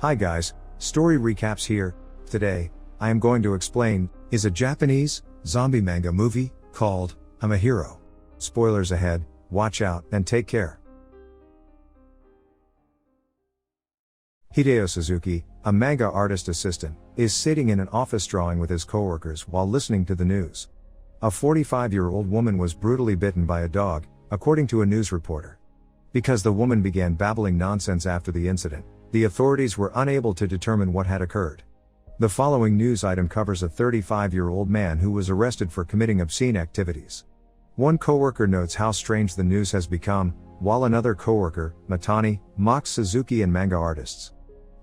Hi guys, story recaps here. Today, I am going to explain, is a Japanese, zombie manga movie, called, I'm a Hero. Spoilers ahead, watch out, and take care. Hideo Suzuki, a manga artist assistant, is sitting in an office drawing with his coworkers while listening to the news. A 45-year-old woman was brutally bitten by a dog, according to a news reporter. Because the woman began babbling nonsense after the incident, the authorities were unable to determine what had occurred. The following news item covers a 35-year-old man who was arrested for committing obscene activities. One coworker notes how strange the news has become, while another coworker, Matani, mocks Suzuki and manga artists.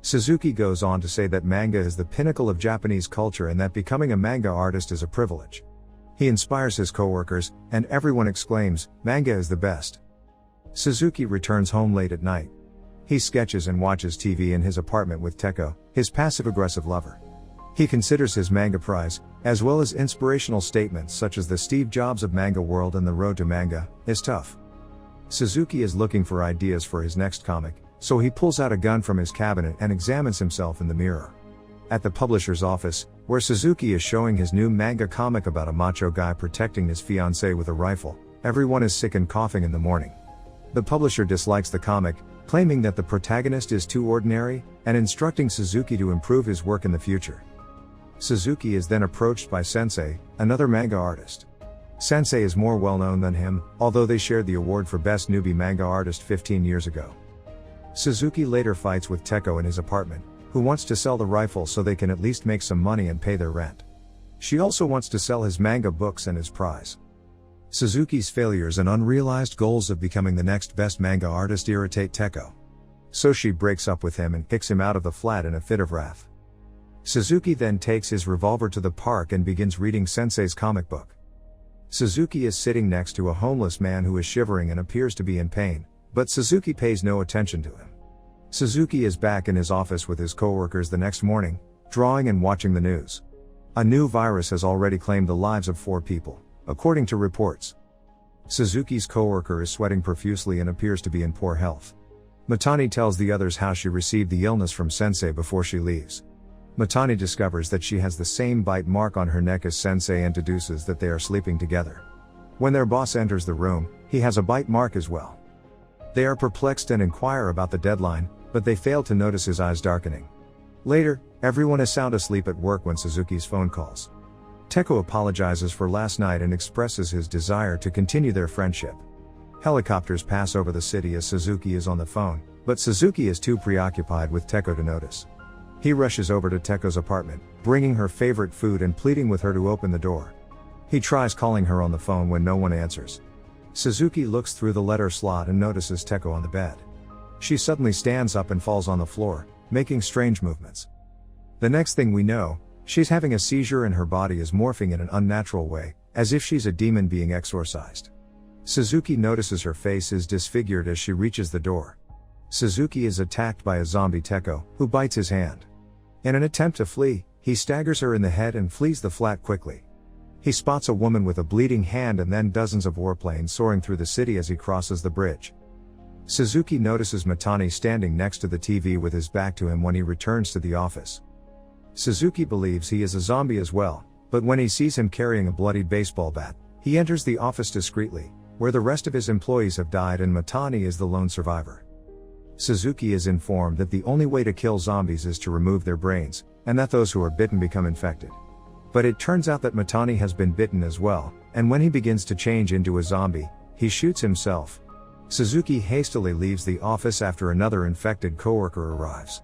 Suzuki goes on to say that manga is the pinnacle of Japanese culture and that becoming a manga artist is a privilege. He inspires his coworkers, and everyone exclaims, "Manga is the best." Suzuki returns home late at night. He sketches and watches TV in his apartment with Teko, his passive-aggressive lover. He considers his manga prize, as well as inspirational statements such as the Steve Jobs of manga world and the road to manga, is tough. Suzuki is looking for ideas for his next comic, so he pulls out a gun from his cabinet and examines himself in the mirror. At the publisher's office, where Suzuki is showing his new manga comic about a macho guy protecting his fiancée with a rifle, everyone is sick and coughing in the morning. The publisher dislikes the comic, claiming that the protagonist is too ordinary, and instructing Suzuki to improve his work in the future. Suzuki is then approached by Sensei, another manga artist. Sensei is more well known than him, although they shared the award for Best Newbie Manga Artist 15 years ago. Suzuki later fights with Teko in his apartment, who wants to sell the rifle so they can at least make some money and pay their rent. She also wants to sell his manga books and his prize. Suzuki's failures and unrealized goals of becoming the next best manga artist irritate Teko. So she breaks up with him and kicks him out of the flat in a fit of wrath. Suzuki then takes his revolver to the park and begins reading Sensei's comic book. Suzuki is sitting next to a homeless man who is shivering and appears to be in pain, but Suzuki pays no attention to him. Suzuki is back in his office with his coworkers the next morning, drawing and watching the news. A new virus has already claimed the lives of 4 people, according to reports. Suzuki's coworker is sweating profusely and appears to be in poor health. Matani tells the others how she received the illness from Sensei before she leaves. Matani discovers that she has the same bite mark on her neck as Sensei and deduces that they are sleeping together. When their boss enters the room, he has a bite mark as well. They are perplexed and inquire about the deadline, but they fail to notice his eyes darkening. Later, everyone is sound asleep at work when Suzuki's phone calls. Teko apologizes for last night and expresses his desire to continue their friendship. Helicopters pass over the city as Suzuki is on the phone, but Suzuki is too preoccupied with Teko to notice. He rushes over to Teko's apartment, bringing her favorite food and pleading with her to open the door. He tries calling her on the phone when no one answers. Suzuki looks through the letter slot and notices Teko on the bed. She suddenly stands up and falls on the floor, making strange movements. The next thing we know, she's having a seizure and her body is morphing in an unnatural way, as if she's a demon being exorcised. Suzuki notices her face is disfigured as she reaches the door. Suzuki is attacked by a zombie Teko, who bites his hand. In an attempt to flee, he staggers her in the head and flees the flat quickly. He spots a woman with a bleeding hand and then dozens of warplanes soaring through the city as he crosses the bridge. Suzuki notices Matani standing next to the TV with his back to him when he returns to the office. Suzuki believes he is a zombie as well, but when he sees him carrying a bloodied baseball bat, he enters the office discreetly, where the rest of his employees have died and Matani is the lone survivor. Suzuki is informed that the only way to kill zombies is to remove their brains, and that those who are bitten become infected. But it turns out that Matani has been bitten as well, and when he begins to change into a zombie, he shoots himself. Suzuki hastily leaves the office after another infected coworker arrives.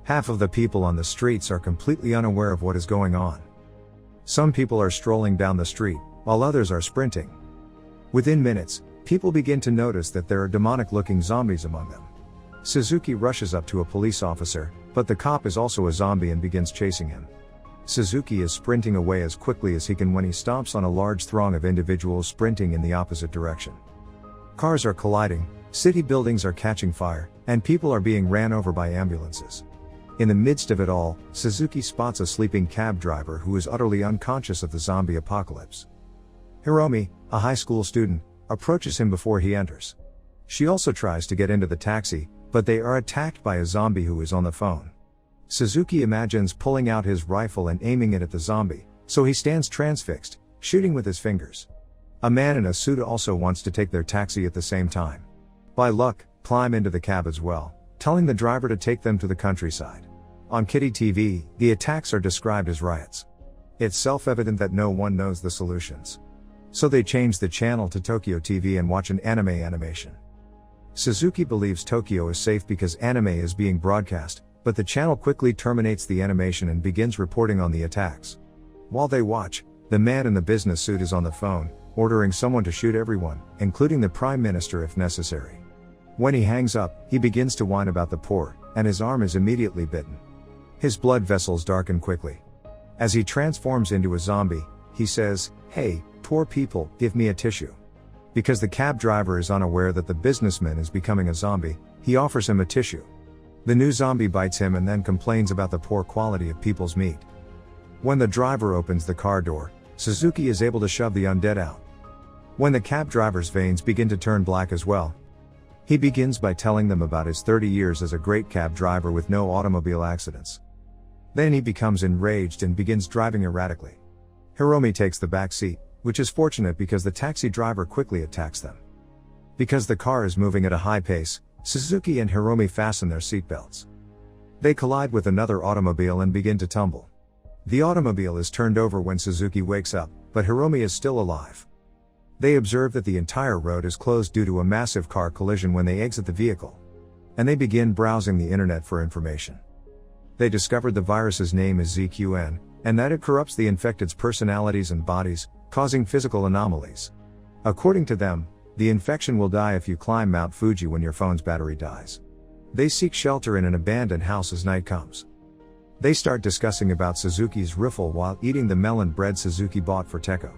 Half of the people on the streets are completely unaware of what is going on. Some people are strolling down the street, while others are sprinting. Within minutes, people begin to notice that there are demonic-looking zombies among them. Suzuki rushes up to a police officer, but the cop is also a zombie and begins chasing him. Suzuki is sprinting away as quickly as he can when he stomps on a large throng of individuals sprinting in the opposite direction. Cars are colliding, city buildings are catching fire, and people are being ran over by ambulances. In the midst of it all, Suzuki spots a sleeping cab driver who is utterly unconscious of the zombie apocalypse. Hiromi, a high school student, approaches him before he enters. She also tries to get into the taxi, but they are attacked by a zombie who is on the phone. Suzuki imagines pulling out his rifle and aiming it at the zombie, so he stands transfixed, shooting with his fingers. A man in a suit also wants to take their taxi at the same time. By luck, climb into the cab as well, telling the driver to take them to the countryside. On Kitty TV, the attacks are described as riots. It's self-evident that no one knows the solutions. So they change the channel to Tokyo TV and watch an anime animation. Suzuki believes Tokyo is safe because anime is being broadcast, but the channel quickly terminates the animation and begins reporting on the attacks. While they watch, the man in the business suit is on the phone, ordering someone to shoot everyone, including the Prime Minister if necessary. When he hangs up, he begins to whine about the poor, and his arm is immediately bitten. His blood vessels darken quickly. As he transforms into a zombie, he says, "Hey, poor people, give me a tissue." Because the cab driver is unaware that the businessman is becoming a zombie, he offers him a tissue. The new zombie bites him and then complains about the poor quality of people's meat. When the driver opens the car door, Suzuki is able to shove the undead out. When the cab driver's veins begin to turn black as well, he begins by telling them about his 30 years as a great cab driver with no automobile accidents. Then he becomes enraged and begins driving erratically. Hiromi takes the back seat, which is fortunate because the taxi driver quickly attacks them. Because the car is moving at a high pace, Suzuki and Hiromi fasten their seatbelts. They collide with another automobile and begin to tumble. The automobile is turned over when Suzuki wakes up, but Hiromi is still alive. They observe that the entire road is closed due to a massive car collision when they exit the vehicle. And they begin browsing the internet for information. They discovered the virus's name is ZQN, and that it corrupts the infected's personalities and bodies, causing physical anomalies. According to them, the infection will die if you climb Mount Fuji when your phone's battery dies. They seek shelter in an abandoned house as night comes. They start discussing about Suzuki's riffle while eating the melon bread Suzuki bought for Teko.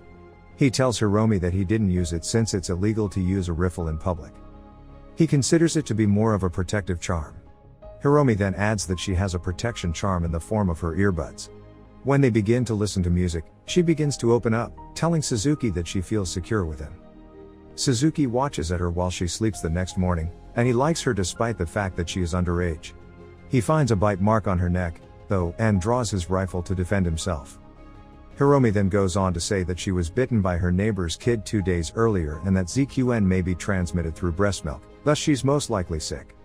He tells Hiromi that he didn't use it since it's illegal to use a riffle in public. He considers it to be more of a protective charm. Hiromi then adds that she has a protection charm in the form of her earbuds. When they begin to listen to music, she begins to open up, telling Suzuki that she feels secure with him. Suzuki watches at her while she sleeps the next morning, and he likes her despite the fact that she is underage. He finds a bite mark on her neck, though, and draws his rifle to defend himself. Hiromi then goes on to say that she was bitten by her neighbor's kid 2 days earlier and that ZQN may be transmitted through breast milk, thus she's most likely sick.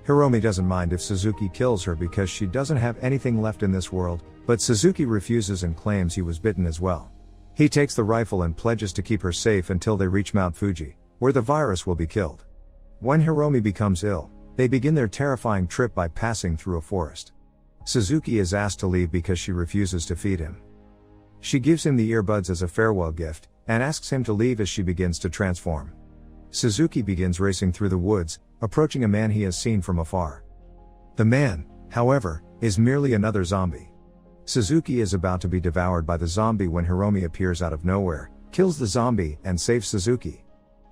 Hiromi doesn't mind if Suzuki kills her because she doesn't have anything left in this world, but Suzuki refuses and claims he was bitten as well. He takes the rifle and pledges to keep her safe until they reach Mount Fuji, where the virus will be killed. When Hiromi becomes ill, they begin their terrifying trip by passing through a forest. Suzuki is asked to leave because she refuses to feed him. She gives him the earbuds as a farewell gift, and asks him to leave as she begins to transform. Suzuki begins racing through the woods, approaching a man he has seen from afar. The man, however, is merely another zombie. Suzuki is about to be devoured by the zombie when Hiromi appears out of nowhere, kills the zombie, and saves Suzuki.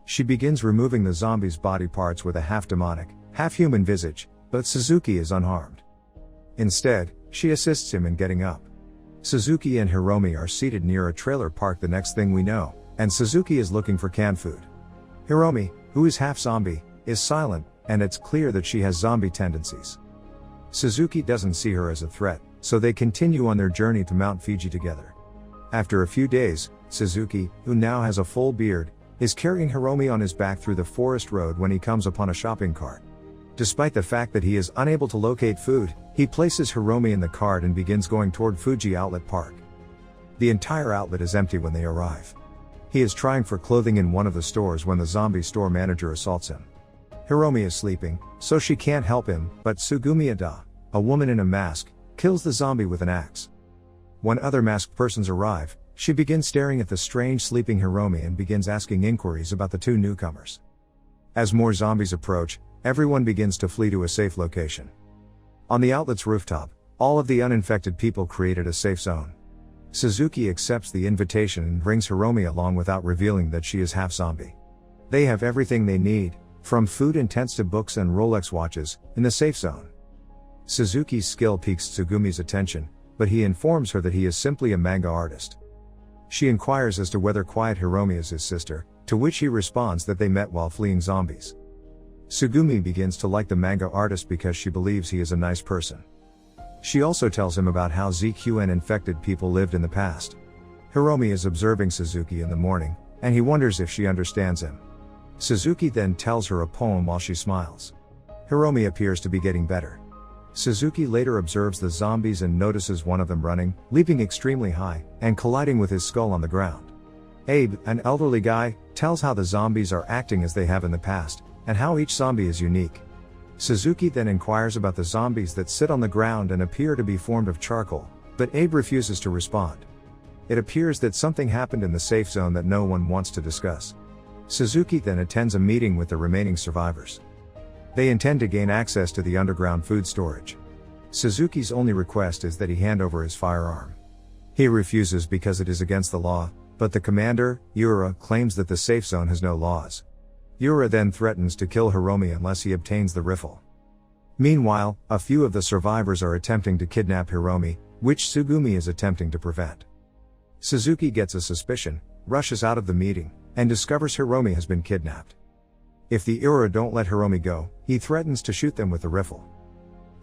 She begins removing the zombie's body parts with a half-demonic, half-human visage, but Suzuki is unharmed. Instead, she assists him in getting up. Suzuki and Hiromi are seated near a trailer park the next thing we know, and Suzuki is looking for canned food. Hiromi, who is half-zombie, is silent, and it's clear that she has zombie tendencies. Suzuki doesn't see her as a threat, so they continue on their journey to Mount Fuji together. After a few days, Suzuki, who now has a full beard, is carrying Hiromi on his back through the forest road when he comes upon a shopping cart. Despite the fact that he is unable to locate food, he places Hiromi in the cart and begins going toward Fuji Outlet Park. The entire outlet is empty when they arrive. He is trying for clothing in one of the stores when the zombie store manager assaults him. Hiromi is sleeping, so she can't help him, but Tsugumi Ada, a woman in a mask, kills the zombie with an axe. When other masked persons arrive, she begins staring at the strange sleeping Hiromi and begins asking inquiries about the two newcomers. As more zombies approach, everyone begins to flee to a safe location. On the outlet's rooftop, all of the uninfected people created a safe zone. Suzuki accepts the invitation and brings Hiromi along without revealing that she is half-zombie. They have everything they need, from food and tents to books and Rolex watches, in the safe zone. Suzuki's skill piques Tsugumi's attention, but he informs her that he is simply a manga artist. She inquires as to whether Quiet Hiromi is his sister, to which he responds that they met while fleeing zombies. Tsugumi begins to like the manga artist because she believes he is a nice person. She also tells him about how ZQN infected people lived in the past. Hiromi is observing Suzuki in the morning, and he wonders if she understands him. Suzuki then tells her a poem while she smiles. Hiromi appears to be getting better. Suzuki later observes the zombies and notices one of them running, leaping extremely high, and colliding with his skull on the ground. Abe, an elderly guy, tells how the zombies are acting as they have in the past, and how each zombie is unique. Suzuki then inquires about the zombies that sit on the ground and appear to be formed of charcoal, but Abe refuses to respond. It appears that something happened in the safe zone that no one wants to discuss. Suzuki then attends a meeting with the remaining survivors. They intend to gain access to the underground food storage. Suzuki's only request is that he hand over his firearm. He refuses because it is against the law, but the commander, Ura, claims that the safe zone has no laws. Ura then threatens to kill Hiromi unless he obtains the rifle. Meanwhile, a few of the survivors are attempting to kidnap Hiromi, which Tsugumi is attempting to prevent. Suzuki gets a suspicion, rushes out of the meeting, and discovers Hiromi has been kidnapped. If the Ura don't let Hiromi go, he threatens to shoot them with the rifle.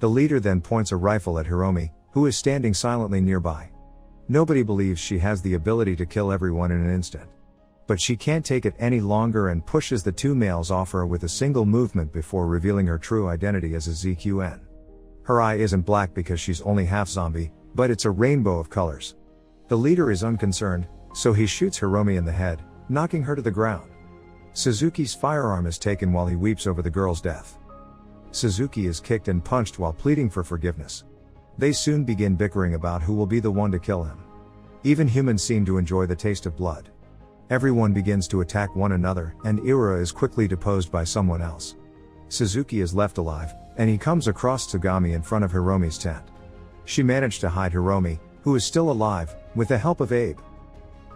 The leader then points a rifle at Hiromi, who is standing silently nearby. Nobody believes she has the ability to kill everyone in an instant. But she can't take it any longer and pushes the two males off her with a single movement before revealing her true identity as a ZQN. Her eye isn't black because she's only half zombie, but it's a rainbow of colors. The leader is unconcerned, so he shoots Hiromi in the head, knocking her to the ground. Suzuki's firearm is taken while he weeps over the girl's death. Suzuki is kicked and punched while pleading for forgiveness. They soon begin bickering about who will be the one to kill him. Even humans seem to enjoy the taste of blood. Everyone begins to attack one another, and Ura is quickly deposed by someone else. Suzuki is left alive, and he comes across Tsugami in front of Hiromi's tent. She managed to hide Hiromi, who is still alive, with the help of Abe.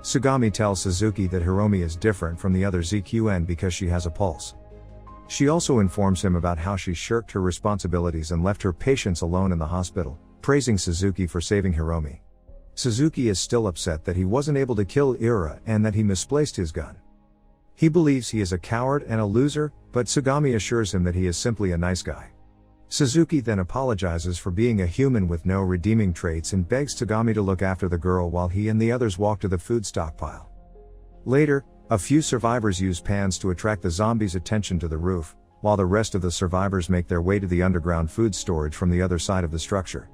Tsugami tells Suzuki that Hiromi is different from the other ZQN because she has a pulse. She also informs him about how she shirked her responsibilities and left her patients alone in the hospital, praising Suzuki for saving Hiromi. Suzuki is still upset that he wasn't able to kill Ura and that he misplaced his gun. He believes he is a coward and a loser, but Tsugami assures him that he is simply a nice guy. Suzuki then apologizes for being a human with no redeeming traits and begs Tsugami to look after the girl while he and the others walk to the food stockpile. Later, a few survivors use pans to attract the zombies' attention to the roof, while the rest of the survivors make their way to the underground food storage from the other side of the structure.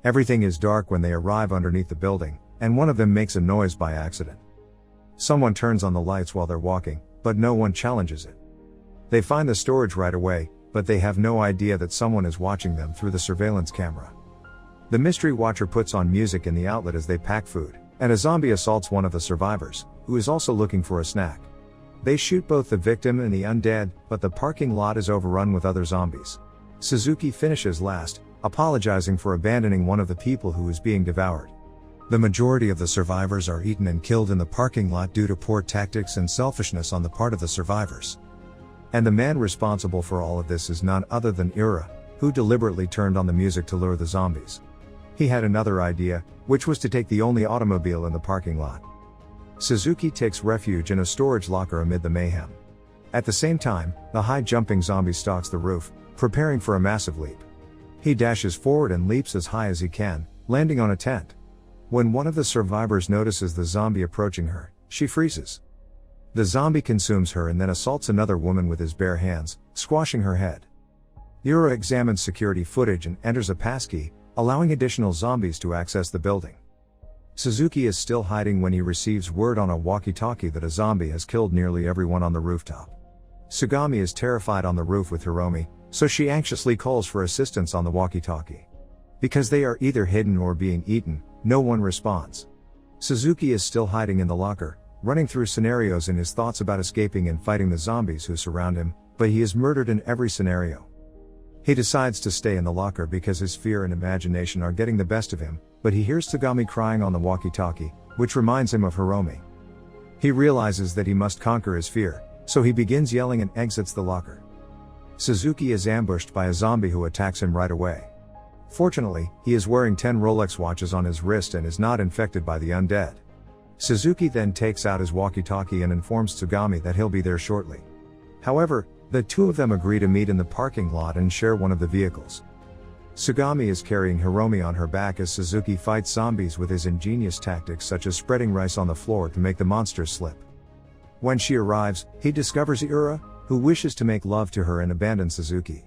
Everything is dark when they arrive underneath the building, and one of them makes a noise by accident. Someone turns on the lights while they're walking, but no one challenges it. They find the storage right away, but they have no idea that someone is watching them through the surveillance camera. The mystery watcher puts on music in the outlet as they pack food, and a zombie assaults one of the survivors, who is also looking for a snack. They shoot both the victim and the undead, but the parking lot is overrun with other zombies. Suzuki finishes last, apologizing for abandoning one of the people who is being devoured. The majority of the survivors are eaten and killed in the parking lot due to poor tactics and selfishness on the part of the survivors. And the man responsible for all of this is none other than Ura, who deliberately turned on the music to lure the zombies. He had another idea, which was to take the only automobile in the parking lot. Suzuki takes refuge in a storage locker amid the mayhem. At the same time, the high-jumping zombie stalks the roof, preparing for a massive leap. He dashes forward and leaps as high as he can, landing on a tent. When one of the survivors notices the zombie approaching her, she freezes. The zombie consumes her and then assaults another woman with his bare hands, squashing her head. Ura examines security footage and enters a passkey, allowing additional zombies to access the building. Suzuki is still hiding when he receives word on a walkie-talkie that a zombie has killed nearly everyone on the rooftop. Tsugami is terrified on the roof with Hiromi, so she anxiously calls for assistance on the walkie-talkie. Because they are either hidden or being eaten, no one responds. Suzuki is still hiding in the locker, running through scenarios in his thoughts about escaping and fighting the zombies who surround him, but he is murdered in every scenario. He decides to stay in the locker because his fear and imagination are getting the best of him, but he hears Tsugami crying on the walkie-talkie, which reminds him of Hiromi. He realizes that he must conquer his fear, so he begins yelling and exits the locker. Suzuki is ambushed by a zombie who attacks him right away. Fortunately, he is wearing 10 Rolex watches on his wrist and is not infected by the undead. Suzuki then takes out his walkie-talkie and informs Tsugami that he'll be there shortly. However, the two of them agree to meet in the parking lot and share one of the vehicles. Tsugami is carrying Hiromi on her back as Suzuki fights zombies with his ingenious tactics such as spreading rice on the floor to make the monsters slip. When she arrives, he discovers Ura, who wishes to make love to her and abandon Suzuki.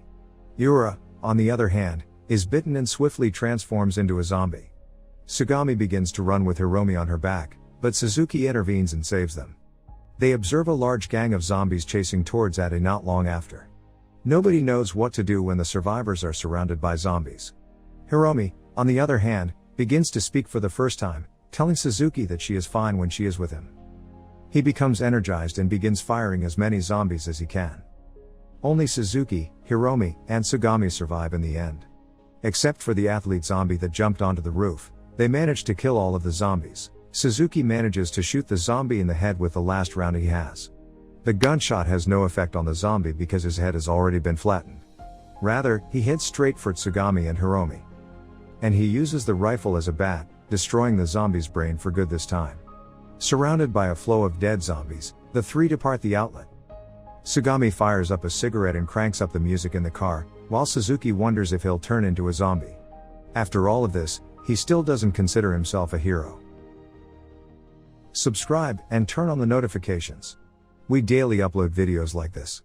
Ura, on the other hand, is bitten and swiftly transforms into a zombie. Tsugami begins to run with Hiromi on her back, but Suzuki intervenes and saves them. They observe a large gang of zombies chasing towards Ade not long after. Nobody knows what to do when the survivors are surrounded by zombies. Hiromi, on the other hand, begins to speak for the first time, telling Suzuki that she is fine when she is with him. He becomes energized and begins firing as many zombies as he can. Only Suzuki, Hiromi, and Tsugami survive in the end. Except for the athlete zombie that jumped onto the roof, they manage to kill all of the zombies. Suzuki manages to shoot the zombie in the head with the last round he has. The gunshot has no effect on the zombie because his head has already been flattened. Rather, he heads straight for Tsugami and Hiromi. And he uses the rifle as a bat, destroying the zombie's brain for good this time. Surrounded by a flow of dead zombies, the three depart the outlet. Tsugami fires up a cigarette and cranks up the music in the car, while Suzuki wonders if he'll turn into a zombie. After all of this, he still doesn't consider himself a hero. Subscribe and turn on the notifications. We daily upload videos like this.